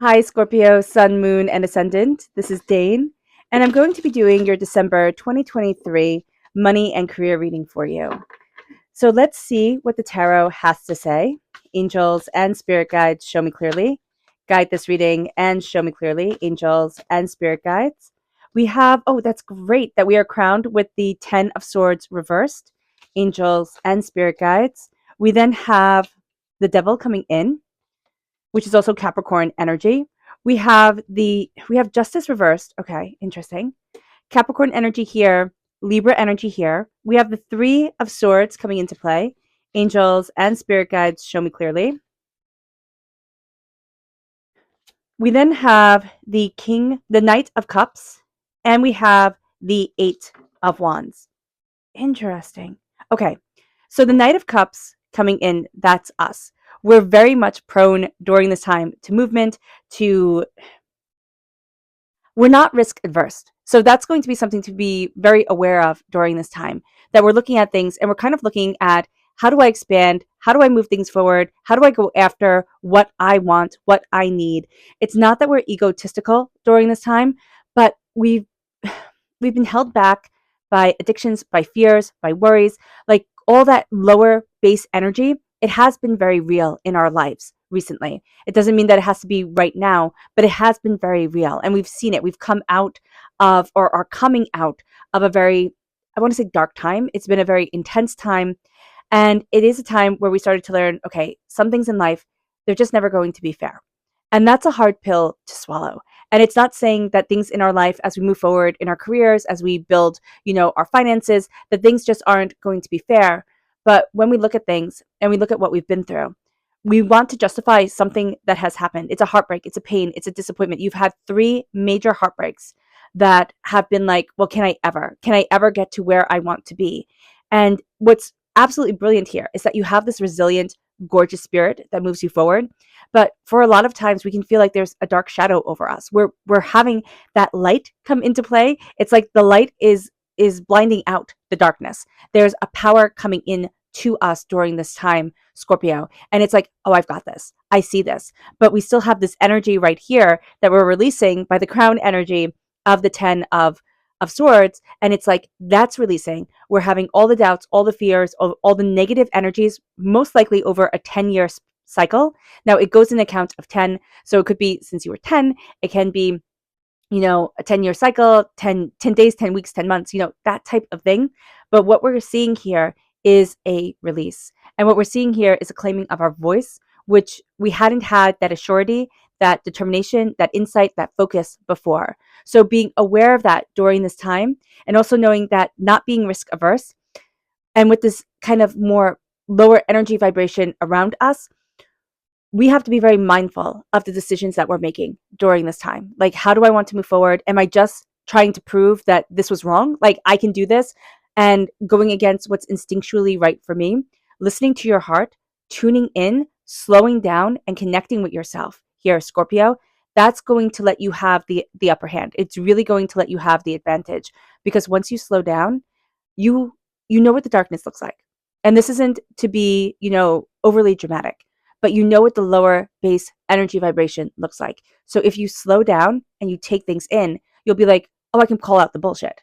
Hi, Scorpio, Sun, Moon, and Ascendant. This is Dane, and I'm going to be doing your December 2023 money and career reading for you. So let's see what the tarot has to say. Angels and spirit guides, show me clearly. Guide this reading and show me clearly. Angels and spirit guides. We have, oh, that's great that we are crowned with the 10 of Swords reversed. Angels and spirit guides. We then have the devil coming in, which is also Capricorn energy. We have justice reversed. Okay, interesting. Capricorn energy here, Libra energy here. We have the 3 of Swords coming into play. Angels and spirit guides, show me clearly. We then have the Knight of Cups, and we have the 8 of Wands. Interesting. Okay, so the Knight of Cups coming in, that's us. We're very much prone during this time to movement, to we're not risk adverse. So that's going to be something to be very aware of during this time, that we're looking at things and we're kind of looking at, how do I expand? How do I move things forward? How do I go after what I want, what I need? It's not that we're egotistical during this time, but we've been held back by addictions, by fears, by worries, like all that lower base energy. It has been very real in our lives recently. It doesn't mean that it has to be right now, but it has been very real. And we've seen it. We've come out of, or are coming out of, a very, I want to say, dark time. It's been a very intense time. And it is a time where we started to learn, okay, some things in life, they're just never going to be fair. And that's a hard pill to swallow. And it's not saying that things in our life, as we move forward in our careers, as we build, our finances, that things just aren't going to be fair. But when we look at things and we look at what we've been through, we want to justify something that has happened. It's a heartbreak, it's a pain, it's a disappointment. You've had 3 major heartbreaks that have been like, well, can I ever get to where I want to be? And what's absolutely brilliant here is that you have this resilient, gorgeous spirit that moves you forward. But for a lot of times, we can feel like there's a dark shadow over us. We're having that light come into play. It's like the light is blinding out the darkness. There's a power coming in to us during this time, Scorpio. And it's like, oh, I've got this. I see this. But we still have this energy right here that we're releasing by the crown energy of the 10 of Swords. And it's like, that's releasing. We're having all the doubts, all the fears, all the negative energies, most likely over a 10-year cycle. Now, it goes in a count of 10. So it could be, since you were 10, it can be, a 10-year cycle, 10 days, 10 weeks, 10 months, that type of thing. But what we're seeing here is a release. And what we're seeing here is a claiming of our voice, which we hadn't had that assurity, that determination, that insight, that focus before. So being aware of that during this time, and also knowing that not being risk averse, and with this kind of more lower energy vibration around us, we have to be very mindful of the decisions that we're making during this time. Like, how do I want to move forward? Am I just trying to prove that this was wrong? Like, I can do this, and going against what's instinctually right for me, listening to your heart, tuning in, slowing down, and connecting with yourself here, Scorpio. That's going to let you have the upper hand. It's really going to let you have the advantage, because once you slow down, you know what the darkness looks like. And this isn't to be, overly dramatic, but you know what the lower base energy vibration looks like. So if you slow down and you take things in, you'll be like, oh, I can call out the bullshit.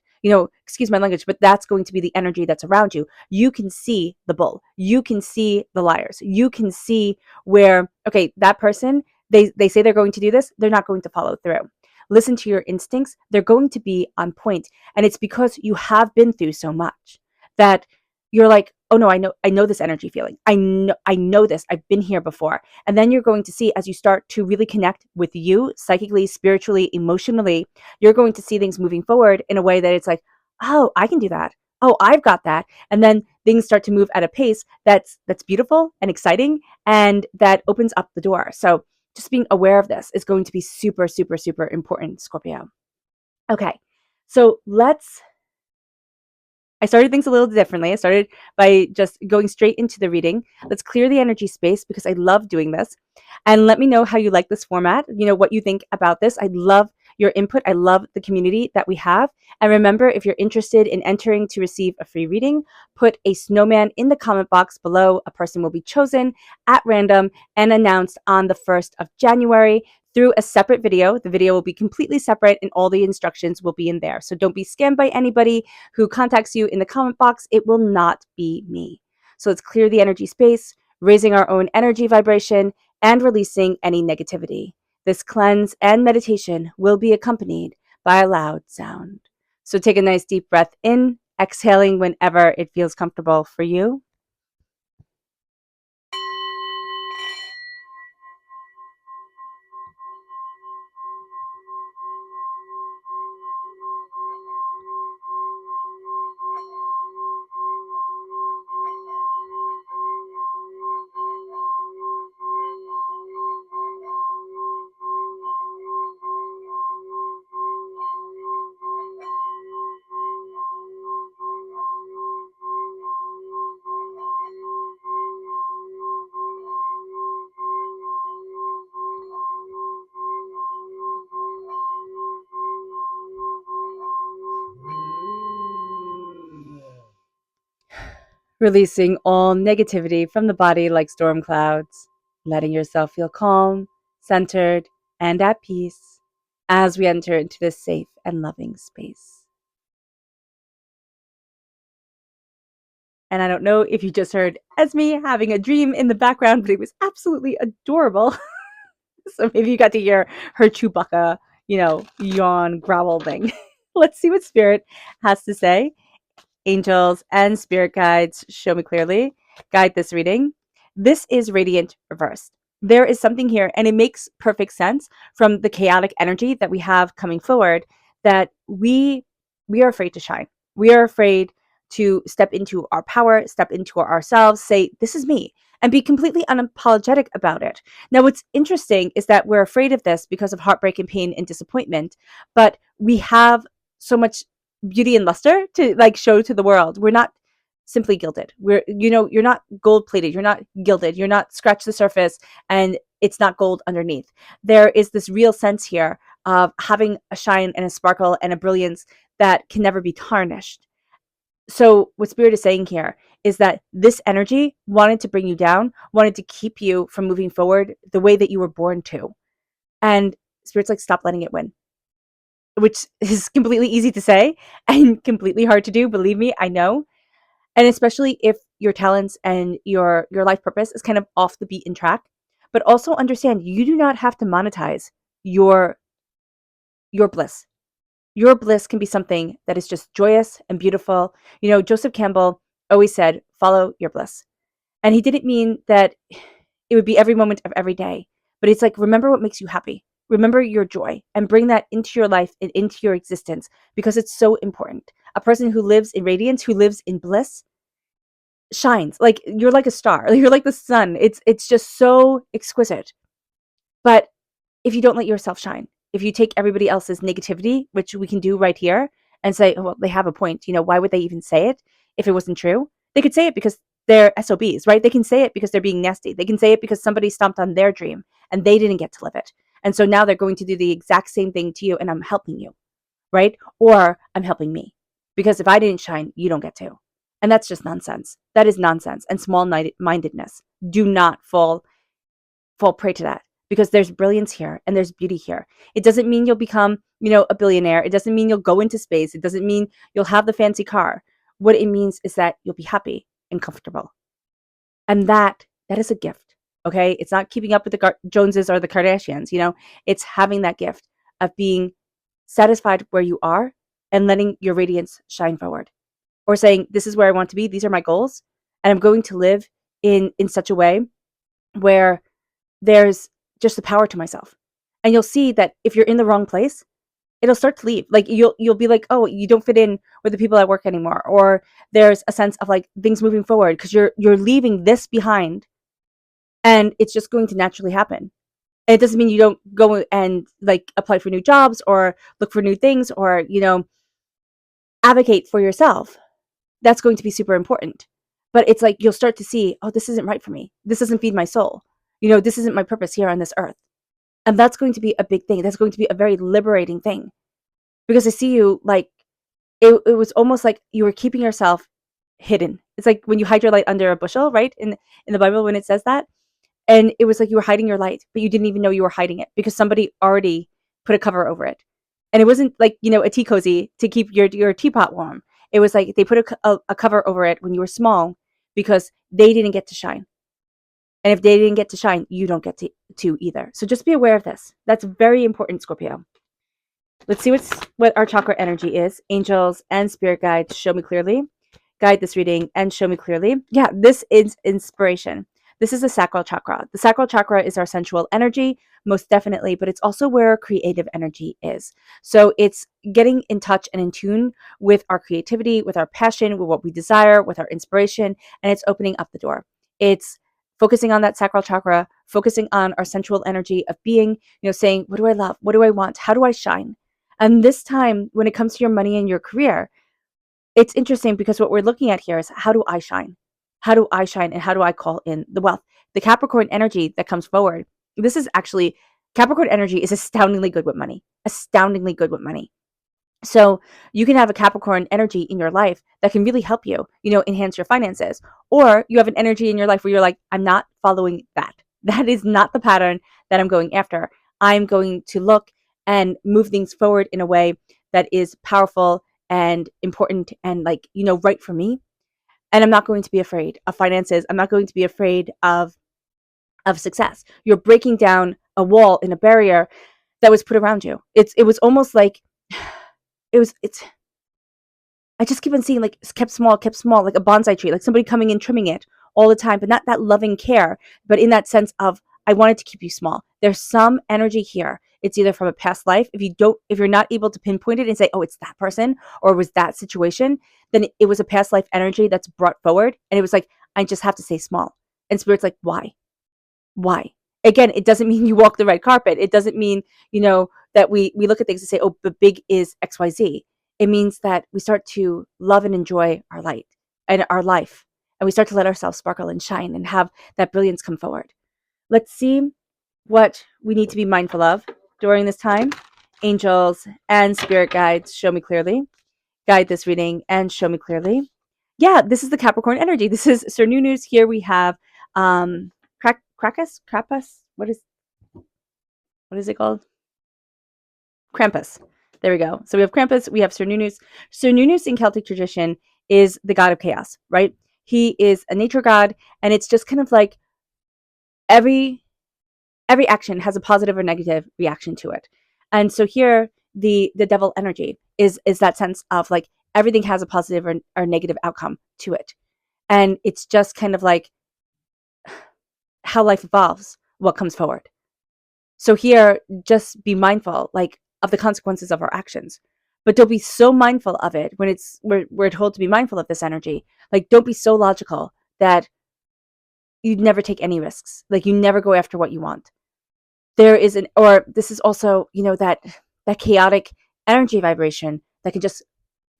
Excuse my language, but that's going to be the energy that's around you. You can see the bull. You can see the liars. You can see where, okay, that person, they say they're going to do this, they're not going to follow through. Listen to your instincts. They're going to be on point. And it's because you have been through so much that you're like, oh no, I know this energy feeling. I know this. I've been here before. And then you're going to see, as you start to really connect with you psychically, spiritually, emotionally, you're going to see things moving forward in a way that it's like, oh, I can do that. Oh, I've got that. And then things start to move at a pace that's beautiful and exciting, and that opens up the door. So just being aware of this is going to be super, super, super important, Scorpio. Okay. So I started things a little differently. I started by just going straight into the reading. Let's clear the energy space, because I love doing this. And let me know how you like this format, what you think about this. I love your input. I love the community that we have. And remember, if you're interested in entering to receive a free reading, put a snowman in the comment box below. A person will be chosen at random and announced on the 1st of January through a separate video. The video will be completely separate and all the instructions will be in there. So don't be scammed by anybody who contacts you in the comment box. It will not be me. So let's clear the energy space, raising our own energy vibration and releasing any negativity. This cleanse and meditation will be accompanied by a loud sound. So take a nice deep breath in, exhaling whenever it feels comfortable for you. Releasing all negativity from the body like storm clouds, letting yourself feel calm, centered, and at peace as we enter into this safe and loving space. And I don't know if you just heard Esme having a dream in the background, but it was absolutely adorable. So maybe you got to hear her Chewbacca, yawn, growl thing. Let's see what Spirit has to say. Angels and spirit guides, show me clearly. Guide this reading. This is radiant reversed. There is something here, and it makes perfect sense from the chaotic energy that we have coming forward, that we are afraid to shine. We are afraid to step into our power, step into ourselves, say, this is me, and be completely unapologetic about it. Now, what's interesting is that we're afraid of this because of heartbreak and pain and disappointment, but we have so much beauty and luster to show to the world. We're not simply gilded. You're not gold plated. You're not gilded. You're not scratch the surface and it's not gold underneath. There is this real sense here of having a shine and a sparkle and a brilliance that can never be tarnished. So what Spirit is saying here is that this energy wanted to bring you down, wanted to keep you from moving forward the way that you were born to. And Spirit's like, stop letting it win. Which is completely easy to say and completely hard to do. Believe me, I know. And especially if your talents and your life purpose is kind of off the beaten track. But also understand, you do not have to monetize your bliss. Your bliss can be something that is just joyous and beautiful. Joseph Campbell always said, follow your bliss. And he didn't mean that it would be every moment of every day. But it's like, remember what makes you happy. Remember your joy and bring that into your life and into your existence, because it's so important. A person who lives in radiance, who lives in bliss, shines. Like, you're like a star. You're like the sun. It's just so exquisite. But if you don't let yourself shine, if you take everybody else's negativity, which we can do right here, and say, oh, well, they have a point. Why would they even say it if it wasn't true? They could say it because they're SOBs, right? They can say it because they're being nasty. They can say it because somebody stomped on their dream and they didn't get to live it. And so now they're going to do the exact same thing to you, and I'm helping you, right? Or I'm helping me, because if I didn't shine, you don't get to. And that's just nonsense. That is nonsense and small-mindedness. Do not fall prey to that, because there's brilliance here and there's beauty here. It doesn't mean you'll become, a billionaire. It doesn't mean you'll go into space. It doesn't mean you'll have the fancy car. What it means is that you'll be happy and comfortable. And that is a gift. Okay. It's not keeping up with the Joneses or the Kardashians. It's having that gift of being satisfied where you are and letting your radiance shine forward, or saying, this is where I want to be. These are my goals. And I'm going to live in such a way where there's just the power to myself. And you'll see that if you're in the wrong place, it'll start to leave. Like, you'll be like, oh, you don't fit in with the people at work anymore. Or there's a sense of like things moving forward because you're leaving this behind, and it's just going to naturally happen. And it doesn't mean you don't go and like apply for new jobs or look for new things or, advocate for yourself. That's going to be super important. But it's like, you'll start to see, oh, this isn't right for me. This doesn't feed my soul. This isn't my purpose here on this earth. And that's going to be a big thing. That's going to be a very liberating thing. Because I see you like, it was almost like you were keeping yourself hidden. It's like when you hide your light under a bushel, right? In the Bible, when it says that. And it was like you were hiding your light, but you didn't even know you were hiding it because somebody already put a cover over it. And it wasn't like, a tea cozy to keep your teapot warm. It was like they put a cover over it when you were small because they didn't get to shine. And if they didn't get to shine, you don't get to either. So just be aware of this. That's very important, Scorpio. Let's see what our chakra energy is. Angels and spirit guides, show me clearly. Guide this reading and show me clearly. Yeah, this is inspiration. This is the sacral chakra. The sacral chakra is our sensual energy, most definitely, but it's also where creative energy is. So it's getting in touch and in tune with our creativity, with our passion, with what we desire, with our inspiration, and it's opening up the door. It's focusing on that sacral chakra, focusing on our sensual energy of being, saying, what do I love? What do I want? How do I shine? And this time, when it comes to your money and your career, it's interesting because what we're looking at here is, how do I shine? How do I shine and how do I call in the wealth? The Capricorn energy that comes forward. This is actually, Capricorn energy is astoundingly good with money. Astoundingly good with money. So you can have a Capricorn energy in your life that can really help you, enhance your finances. Or you have an energy in your life where you're like, I'm not following that. That is not the pattern that I'm going after. I'm going to look and move things forward in a way that is powerful and important and right for me. And I'm not going to be afraid of finances. I'm not going to be afraid of success. You're breaking down a wall and a barrier that was put around you. It was almost like it's I just keep on seeing like kept small, like a bonsai tree, like somebody coming in trimming it all the time, but not that loving care, but in that sense of, I wanted to keep you small. There's some energy here. It's either from a past life. If you're not able to pinpoint it and say, oh, it's that person or it was that situation, then it was a past life energy that's brought forward. And it was like, I just have to stay small. And spirit's like, why? Why? Again, it doesn't mean you walk the red carpet. It doesn't mean, that we look at things and say, oh, but big is XYZ. It means that we start to love and enjoy our light and our life. And we start to let ourselves sparkle and shine and have that brilliance come forward. Let's see what we need to be mindful of during this time. Angels and spirit guides, show me clearly. Guide this reading and show me clearly. Yeah, this is the Capricorn energy. This is Sir Nunu's. Here we have Krampus? What is it called? Krampus. There we go. So we have Krampus, we have Sir Nunus. Sir Nunus in Celtic tradition is the god of chaos, right? He is a nature god, and it's just kind of like every action has a positive or negative reaction to it. And so here the devil energy is that sense of like everything has a positive or negative outcome to it. And it's just kind of like how life evolves, what comes forward. So here, just be mindful, like, of the consequences of our actions. But don't be so mindful of it when we're told to be mindful of this energy. Like, don't be so logical that you never take any risks. Like, you never go after what you want. This is also, that chaotic energy vibration that can just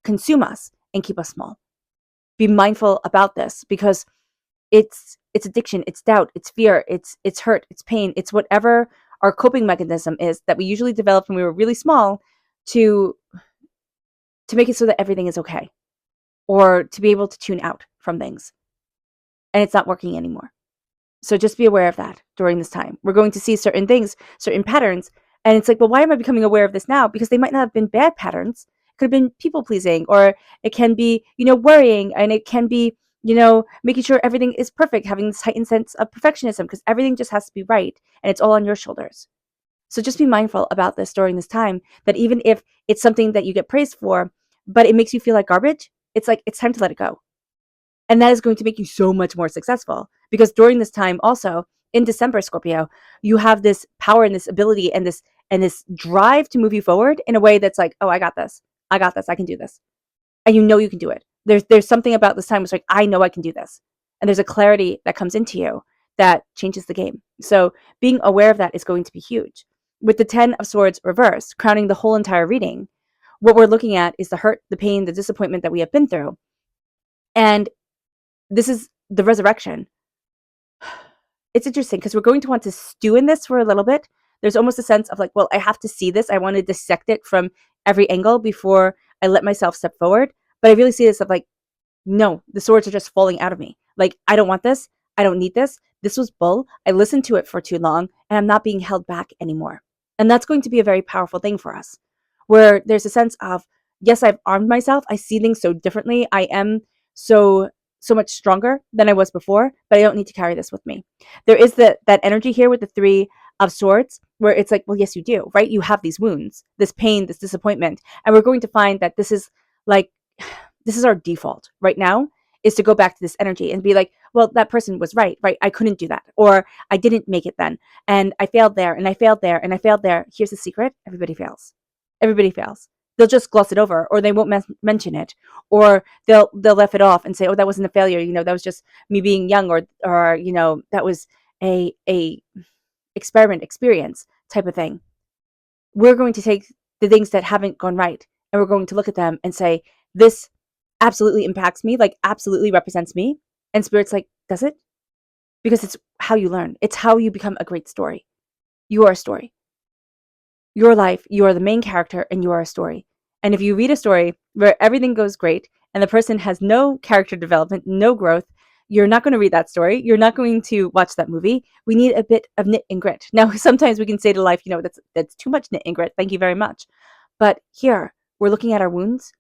consume us and keep us small. Be mindful about this because it's addiction, it's doubt, it's fear, it's hurt, it's pain, it's whatever our coping mechanism is that we usually developed when we were really small to make it so that everything is okay or to be able to tune out from things. And it's not working anymore. So just be aware of that during this time. We're going to see certain things, certain patterns. And it's like, well, why am I becoming aware of this now? Because they might not have been bad patterns. It could have been people pleasing, or it can be, worrying, and it can be, making sure everything is perfect, having this heightened sense of perfectionism because everything just has to be right and it's all on your shoulders. So just be mindful about this during this time, that even if it's something that you get praised for, but it makes you feel like garbage, it's like, it's time to let it go. And that is going to make you so much more successful because during this time also in December, Scorpio, you have this power and this ability and this drive to move you forward in a way that's like, oh, I got this. I can do this. And you can do it. There's something about this time. It's like, I know I can do this. And there's a clarity that comes into you that changes the game. So being aware of that is going to be huge. With the 10 of Swords reversed, crowning the whole entire reading, what we're looking at is the hurt, the pain, the disappointment that we have been through. And this is the resurrection. It's interesting because we're going to want to stew in this for a little bit. There's almost a sense of like, well, I have to see this. I want to dissect it from every angle before I let myself step forward. But I really see this of like, no, the swords are just falling out of me. Like, I don't want this. I don't need this. This was bull. I listened to it for too long, and I'm not being held back anymore. And that's going to be a very powerful thing for us, where there's a sense of, yes, I've armed myself. I see things so differently. I am so much stronger than I was before, but I don't need to carry this with me. There is that energy here with the Three of Swords, where it's like, well, yes, you do, right? You have these wounds, this pain, this disappointment, and we're going to find that this is like, this is our default right now, is to go back to this energy and be like, well, that person was right? I couldn't do that, or I didn't make it then, and I failed there, and I failed there, and I failed there. Here's the secret: everybody fails. Everybody fails. They'll just gloss it over, or they won't mention it, or they'll laugh it off and say, "Oh, that wasn't a failure. That was just me being young, or that was a experience type of thing." We're going to take the things that haven't gone right, and we're going to look at them and say, "This absolutely impacts me, like absolutely represents me." And Spirit's like, "Does it?" Because it's how you learn. It's how you become a great story. You are a story. Your life, you are the main character, and you are a story. And if you read a story where everything goes great and the person has no character development, no growth, you're not going to read that story. You're not going to watch that movie. We need a bit of knit and grit. Now, sometimes we can say to life, that's too much knit and grit. Thank you very much. But here, we're looking at our wounds,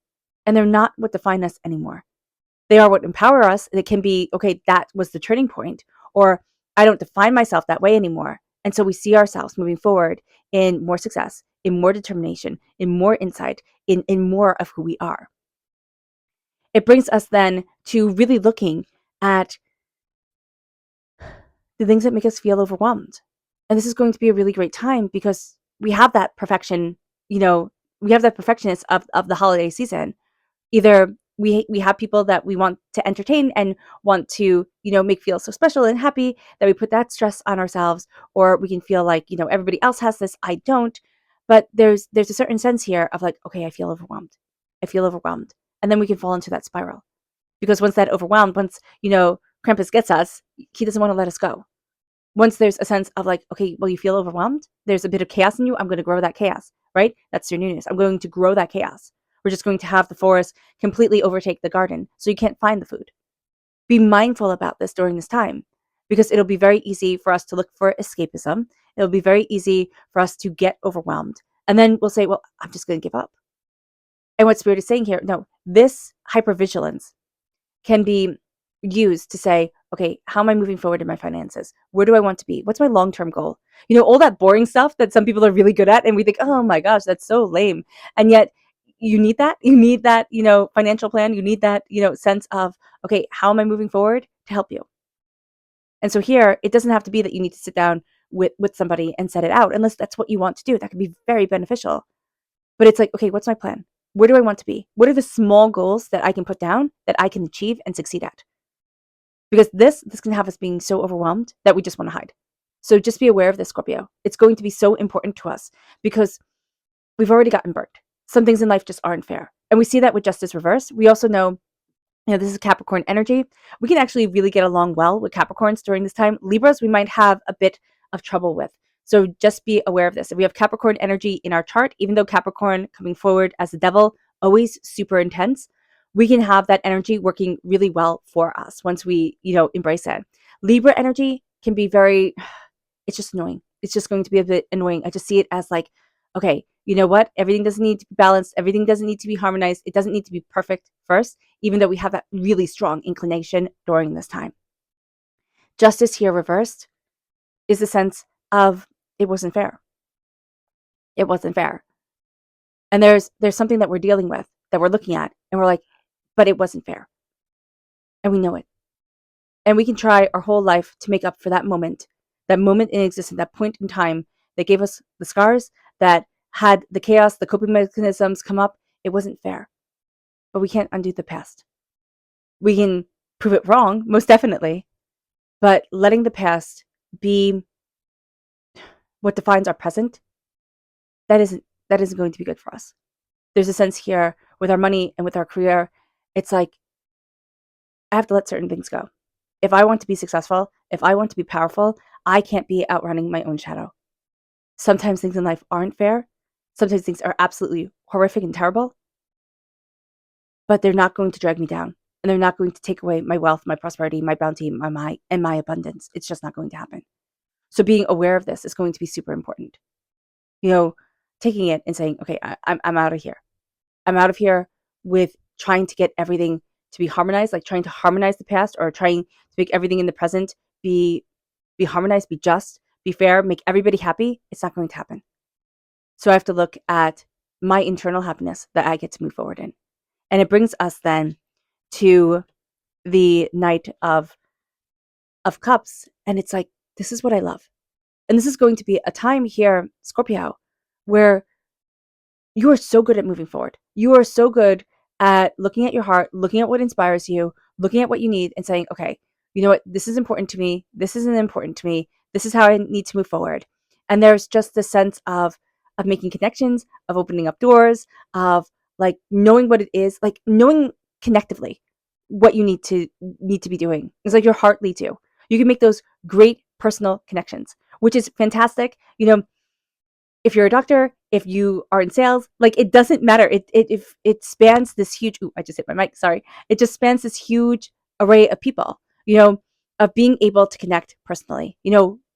and they're not what define us anymore. They are what empower us. It can be, okay, that was the turning point, or I don't define myself that way anymore. And so we see ourselves moving forward in more success, in more determination, in more insight, in more of who we are. It brings us then to really looking at the things that make us feel overwhelmed. And this is going to be a really great time because we have that perfection, we have that perfectionist of the holiday season. Either we have people that we want to entertain and want to, make feel so special and happy that we put that stress on ourselves, or we can feel like, everybody else has this, I don't. But there's a certain sense here of like, okay, I feel overwhelmed. I feel overwhelmed. And then we can fall into that spiral. Because once Krampus gets us, he doesn't want to let us go. Once there's a sense of like, okay, well, you feel overwhelmed, there's a bit of chaos in you, I'm going to grow that chaos, right? That's your newness. I'm going to grow that chaos. We're just going to have the forest completely overtake the garden, so you can't find the food. Be mindful about this during this time, because it'll be very easy for us to look for escapism. It'll be very easy for us to get overwhelmed. And then we'll say, well, I'm just going to give up. And what Spirit is saying here, no, this hypervigilance can be used to say, okay, how am I moving forward in my finances? Where do I want to be? What's my long-term goal? All that boring stuff that some people are really good at, and we think, oh my gosh, that's so lame. And yet you need that. You need that, financial plan. You need that, sense of, okay, how am I moving forward to help you? And so here, it doesn't have to be that you need to sit down with somebody and set it out, unless that's what you want to do. That can be very beneficial. But it's like, okay, what's my plan? Where do I want to be? What are the small goals that I can put down that I can achieve and succeed at? Because this can have us being so overwhelmed that we just want to hide. So just be aware of this, Scorpio. It's going to be so important to us because we've already gotten burnt. Some things in life just aren't fair. And we see that with justice reversed. We also know, this is Capricorn energy. We can actually really get along well with Capricorns during this time. Libras, we might have a bit of trouble with. So just be aware of this. If we have Capricorn energy in our chart, even though Capricorn coming forward as the devil, always super intense, we can have that energy working really well for us once we, embrace it. Libra energy can be very, it's just annoying. It's just going to be a bit annoying. I just see it as like, okay, you know what? Everything doesn't need to be balanced. Everything doesn't need to be harmonized. It doesn't need to be perfect first, even though we have that really strong inclination during this time. Justice here reversed is the sense of it wasn't fair. It wasn't fair. And there's something that we're dealing with, that we're looking at, and we're like, but it wasn't fair. And we know it. And we can try our whole life to make up for that moment in existence, that point in time that gave us the scars, that had the chaos, the coping mechanisms come up. It wasn't fair. But we can't undo the past. We can prove it wrong, most definitely. But letting the past be what defines our present, that isn't going to be good for us. There's a sense here with our money and with our career, it's like, I have to let certain things go. If I want to be successful, if I want to be powerful, I can't be outrunning my own shadow. Sometimes things in life aren't fair. Sometimes things are absolutely horrific and terrible. But they're not going to drag me down. and they're not going to take away my wealth, my prosperity, my bounty, and my abundance. It's just not going to happen. So being aware of this is going to be super important. Taking it and saying, okay, I'm out of here. I'm out of here with trying to get everything to be harmonized, like trying to harmonize the past or trying to make everything in the present be harmonized, be just, be fair, make everybody happy. It's not going to happen. So I have to look at my internal happiness that I get to move forward in. And it brings us then to the Knight of Cups. And it's like, this is what I love. And this is going to be a time here, Scorpio, where you are so good at moving forward. You are so good at looking at your heart, looking at what inspires you, looking at what you need and saying, okay, you know what? This is important to me. This isn't important to me. This is how I need to move forward. And there's just this sense of making connections, of opening up doors, of like knowing what it is, like knowing connectively what you need to be doing. It's like your heart leads you. You can make those great personal connections, which is fantastic. If you're a doctor, if you are in sales, like it doesn't matter. It spans this huge. Ooh, I just hit my mic. Sorry. It just spans this huge array of people. Of being able to connect personally.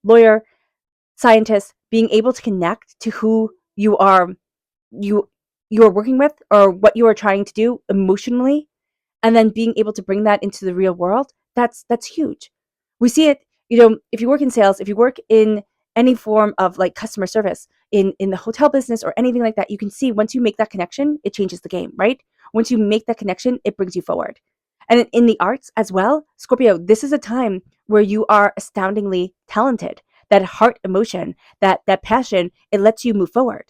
Lawyer, scientist, being able to connect to who you are working with or what you are trying to do emotionally, and then being able to bring that into the real world. That's huge. We see it. If you work in sales, if you work in any form of like customer service in the hotel business or anything like that, you can see once you make that connection, it changes the game, right? Once you make that connection, it brings you forward. And in the arts as well, Scorpio, this is a time where you are astoundingly talented. That heart emotion, that passion, it lets you move forward.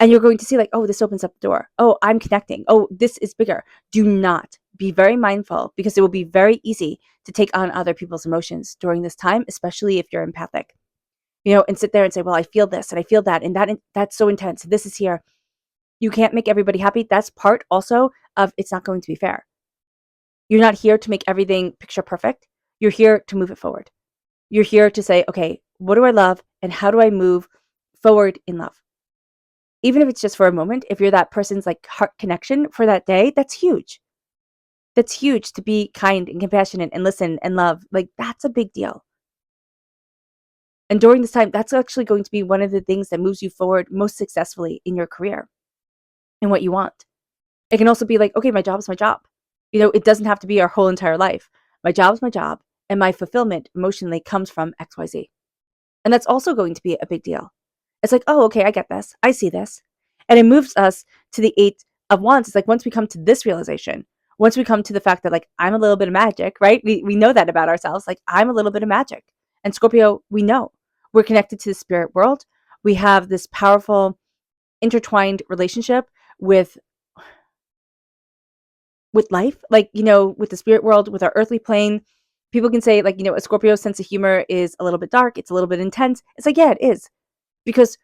And you're going to see like, oh, this opens up the door. Oh, I'm connecting. Oh, this is bigger. Do not be very mindful because it will be very easy to take on other people's emotions during this time, especially if you're empathic. And sit there and say, well, I feel this and I feel that, and that's so intense. This is here. You can't make everybody happy. That's part also of it's not going to be fair. You're not here to make everything picture perfect. You're here to move it forward. You're here to say, okay, what do I love and how do I move forward in love? Even if it's just for a moment, if you're that person's like heart connection for that day, that's huge. That's huge to be kind and compassionate and listen and love. Like that's a big deal. And during this time, that's actually going to be one of the things that moves you forward most successfully in your career and what you want. It can also be like, okay, my job is my job. It doesn't have to be our whole entire life. My job is my job, and my fulfillment emotionally comes from XYZ. And that's also going to be a big deal. It's like, oh, okay, I get this. I see this. And it moves us to the 8 of Wands. It's like once we come to this realization, once we come to the fact that like, I'm a little bit of magic, right? We know that about ourselves. Like I'm a little bit of magic. And Scorpio, we know we're connected to the spirit world. We have this powerful intertwined relationship with life, like, with the spirit world, with our earthly plane. People can say like, a Scorpio sense of humor is a little bit dark. It's a little bit intense. It's like, yeah, it is, because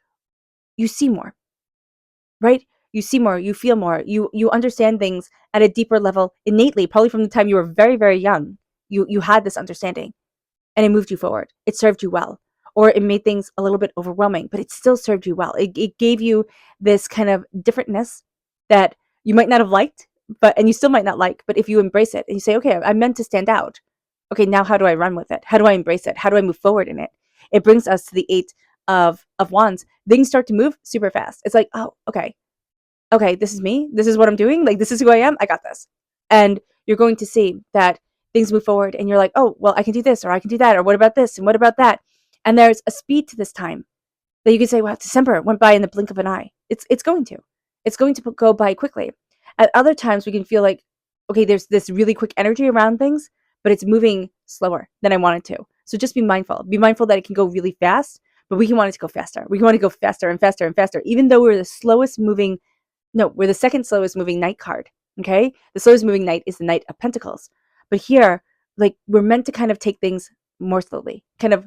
you see more, right? You see more, you feel more, you understand things at a deeper level innately, probably from the time you were very, very young. You had this understanding and it moved you forward. It served you well. Or it made things a little bit overwhelming, but it still served you well. It gave you this kind of differentness that you might not have liked, and you still might not like, but if you embrace it and you say, okay, I'm meant to stand out. Okay, now how do I run with it? How do I embrace it? How do I move forward in it? It brings us to the 8 of Wands. Things start to move super fast. It's like, oh, okay, this is me. This is what I'm doing. Like, this is who I am. I got this. And you're going to see that things move forward and you're like, oh, well, I can do this or I can do that. Or what about this? And what about that? And there's a speed to this time that you can say, wow, December went by in the blink of an eye. It's going to go by quickly. At other times we can feel like, okay, there's this really quick energy around things, but it's moving slower than I want it to. So just be mindful. Be mindful that it can go really fast, but we can want it to go faster. We want to go faster and faster and faster, even though we're the second slowest moving Knight card. Okay. The slowest moving Knight is the Knight of Pentacles. But here, like, we're meant to kind of take things more slowly, kind of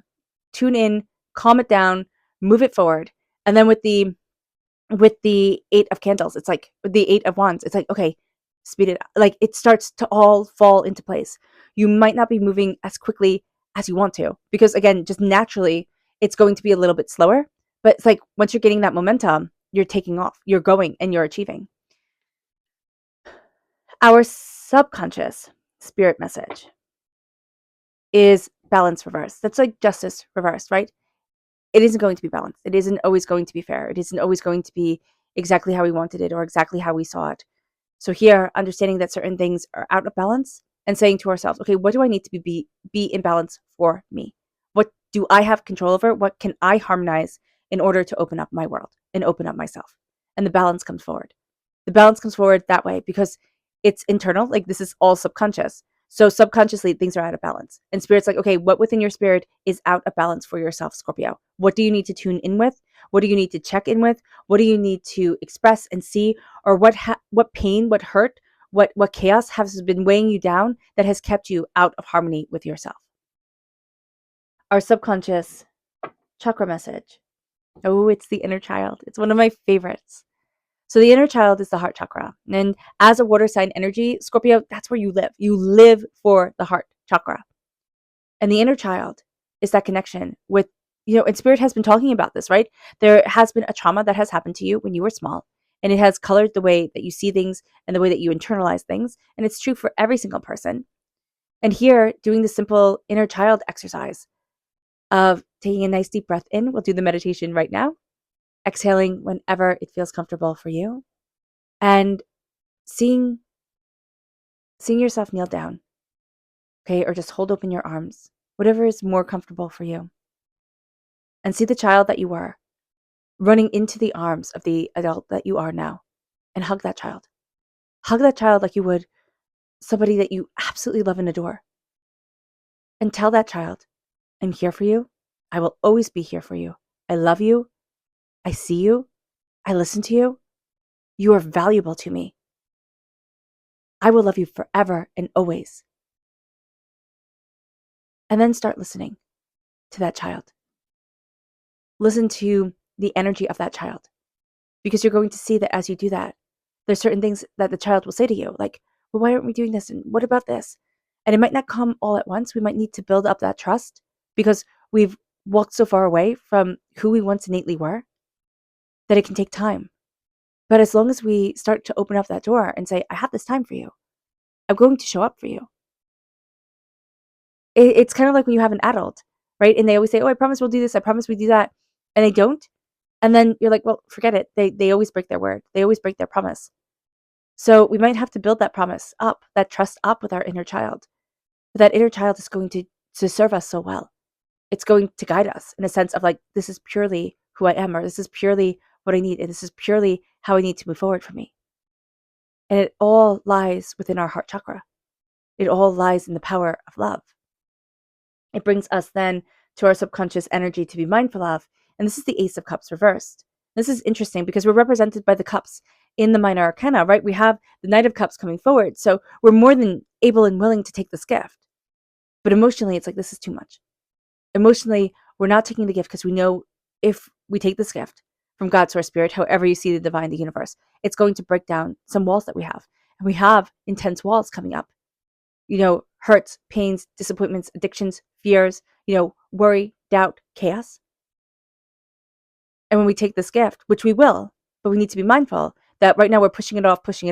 tune in, calm it down, move it forward. And then with the 8 of Candles, it's like the 8 of Wands. It's like, okay, speed it up. Like it starts to all fall into place. You might not be moving as quickly as you want to, because again, just naturally, it's going to be a little bit slower. But it's like once you're getting that momentum, you're taking off, you're going and you're achieving. Our subconscious spirit message is balance reversed. That's like justice reversed, right? It isn't going to be balanced. It isn't always going to be fair. It isn't always going to be exactly how we wanted it or exactly how we saw it. So here, understanding that certain things are out of balance and saying to ourselves, okay, what do I need to be in balance for me? What do I have control over? What can I harmonize in order to open up my world and open up myself? And the balance comes forward. The balance comes forward that way because it's internal. Like this is all subconscious. So subconsciously, things are out of balance. And spirit's like, okay, what within your spirit is out of balance for yourself, Scorpio? What do you need to tune in with? What do you need to check in with? What do you need to express and see? Or what pain, what hurt, what chaos has been weighing you down that has kept you out of harmony with yourself? Our subconscious chakra message. Oh, it's the inner child. It's one of my favorites. So the inner child is the heart chakra. And as a water sign energy, Scorpio, that's where you live. You live for the heart chakra. And the inner child is that connection with, and spirit has been talking about this, right? There has been a trauma that has happened to you when you were small, and it has colored the way that you see things and the way that you internalize things. And it's true for every single person. And here, doing the simple inner child exercise of taking a nice deep breath in, we'll do the meditation right now, exhaling whenever it feels comfortable for you, and seeing yourself kneel down, okay, or just hold open your arms, whatever is more comfortable for you, and see the child that you were running into the arms of the adult that you are now, and hug that child. Hug that child like you would somebody that you absolutely love and adore, and tell that child, I'm here for you. I will always be here for you. I love you. I see you. I listen to you. You are valuable to me. I will love you forever and always. And then start listening to that child. Listen to the energy of that child, because you're going to see that as you do that, there's certain things that the child will say to you, like, well, why aren't we doing this? And what about this? And it might not come all at once. We might need to build up that trust because we've walked so far away from who we once innately were that it can take time. But as long as we start to open up that door and say, I have this time for you, I'm going to show up for you. It's kind of like when you have an adult, right? And they always say, oh, I promise we'll do this. I promise we do that. And they don't. And then you're like, well, forget it. They always break their word. They always break their promise. So we might have to build that promise up, that trust up with our inner child. But that inner child is going to serve us so well. It's going to guide us in a sense of like, this is purely who I am, or this is purely what I need, and this is purely how I need to move forward for me. And it all lies within our heart chakra. It all lies in the power of love. It brings us then to our subconscious energy to be mindful of. And this is the Ace of Cups reversed. This is interesting because we're represented by the cups in the minor arcana, right? We have the Knight of Cups coming forward. So we're more than able and willing to take this gift. But emotionally, it's like, this is too much. Emotionally, we're not taking the gift because we know if we take this gift from God, source, spirit, however you see the divine, the universe, it's going to break down some walls that we have. And we have intense walls coming up. Hurts, pains, disappointments, addictions, fears, worry, doubt, chaos. And when we take this gift, which we will, but we need to be mindful that right now we're pushing it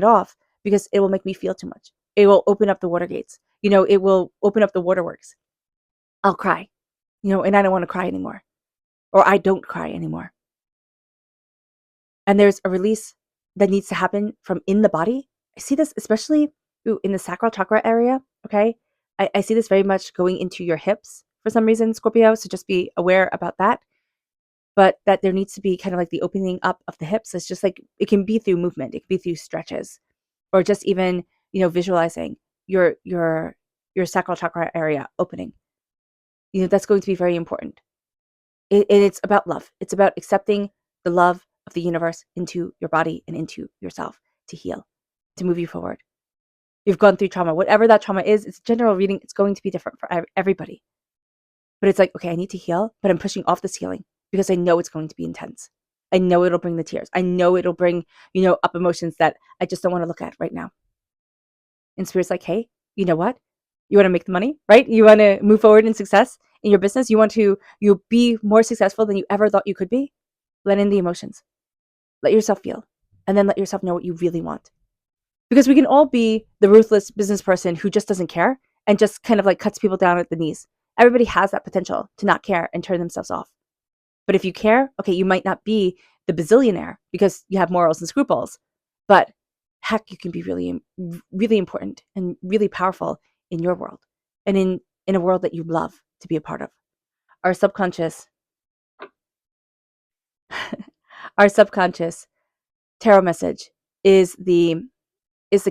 off because it will make me feel too much. It will open up the water gates. It will open up the waterworks. I'll cry, and I don't want to cry anymore, or I don't cry anymore. And there's a release that needs to happen from in the body. I see this especially in the sacral chakra area, okay? I see this very much going into your hips for some reason, Scorpio, so just be aware about that. But that there needs to be kind of like the opening up of the hips. It's just like, it can be through movement, it can be through stretches, or just even, visualizing your sacral chakra area opening. That's going to be very important. And it's about love. It's about accepting the love of the universe into your body and into yourself to heal, to move you forward. You've gone through trauma. Whatever that trauma is, it's a general reading. It's going to be different for everybody. But it's like, okay, I need to heal, but I'm pushing off this healing because I know it's going to be intense. I know it'll bring the tears. I know it'll bring, up emotions that I just don't want to look at right now. And Spirit's like, hey, you know what? You want to make the money, right? You want to move forward in success in your business. You want to be more successful than you ever thought you could be. Let in the emotions. Let yourself feel. And then let yourself know what you really want. Because we can all be the ruthless business person who just doesn't care and just kind of like cuts people down at the knees. Everybody has that potential to not care and turn themselves off. But if you care, okay, you might not be the bazillionaire because you have morals and scruples, but heck, you can be really, really important and really powerful in your world and in a world that you love to be a part of. Our subconscious, our subconscious tarot message is the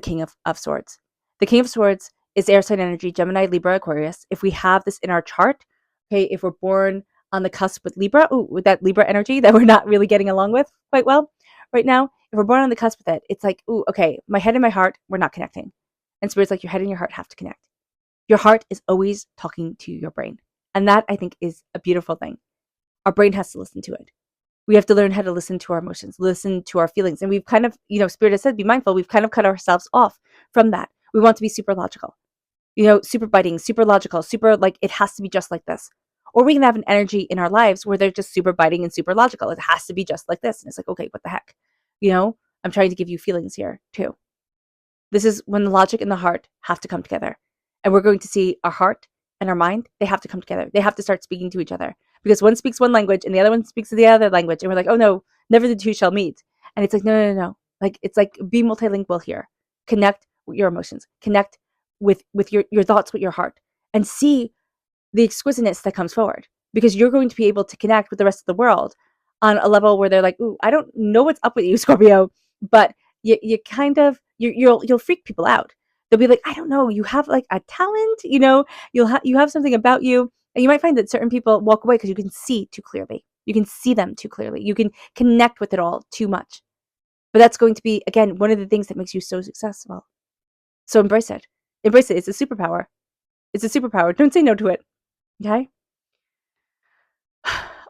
king of swords. The king of swords is air sign energy, Gemini, Libra, Aquarius. If we have this in our chart, okay, if we're born on the cusp with Libra, with that Libra energy that we're not really getting along with quite well right now, if we're born on the cusp with it, it's like, okay, my head and my heart, we're not connecting. And Spirit's like, your head and your heart have to connect. Your heart is always talking to your brain. And that, I think, is a beautiful thing. Our brain has to listen to it. We have to learn how to listen to our emotions, listen to our feelings. And we've kind of, Spirit has said, be mindful. We've kind of cut ourselves off from that. We want to be super logical, super biting, super logical, super like it has to be just like this. Or we can have an energy in our lives where they're just super biting and super logical. It has to be just like this. And it's like, okay, what the heck? I'm trying to give you feelings here too. This is when the logic and the heart have to come together. And we're going to see our heart and our mind, they have to come together. They have to start speaking to each other. Because one speaks one language and the other one speaks the other language. And we're like, oh no, never the two shall meet. And it's like, no. Like, it's like, be multilingual here. Connect with your emotions. Connect with your thoughts with your heart. And see the exquisiteness that comes forward. Because you're going to be able to connect with the rest of the world on a level where they're like, ooh, I don't know what's up with you, Scorpio, but you kind of, you'll freak people out. They'll be like, I don't know, you have like a talent, you have something about you. And you might find that certain people walk away because you can see too clearly. You can see them too clearly. You can connect with it all too much. But that's going to be, again, one of the things that makes you so successful. So embrace it. Embrace it. It's a superpower. It's a superpower. Don't say no to it. Okay?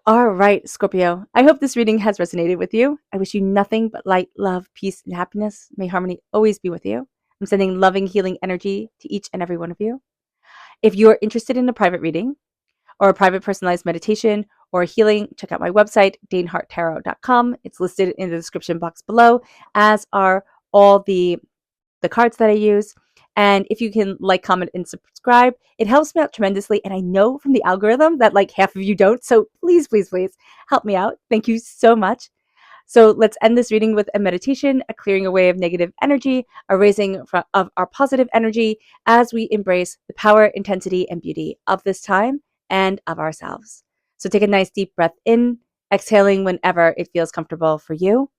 All right, Scorpio. I hope this reading has resonated with you. I wish you nothing but light, love, peace, and happiness. May harmony always be with you. I'm sending loving, healing energy to each and every one of you. If you're interested in a private reading or a private personalized meditation or healing, check out my website, daneharttarot.com. It's listed in the description box below, as are all the cards that I use. And if you can like, comment, and subscribe, it helps me out tremendously. And I know from the algorithm that like half of you don't. So please, please, please help me out. Thank you so much. So let's end this reading with a meditation, a clearing away of negative energy, a raising of our positive energy as we embrace the power, intensity, and beauty of this time and of ourselves. So take a nice deep breath in, exhaling whenever it feels comfortable for you.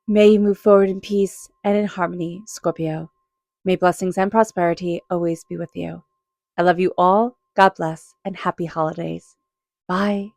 May you move forward in peace and in harmony, Scorpio. May blessings and prosperity always be with you. I love you all. God bless and happy holidays. Bye.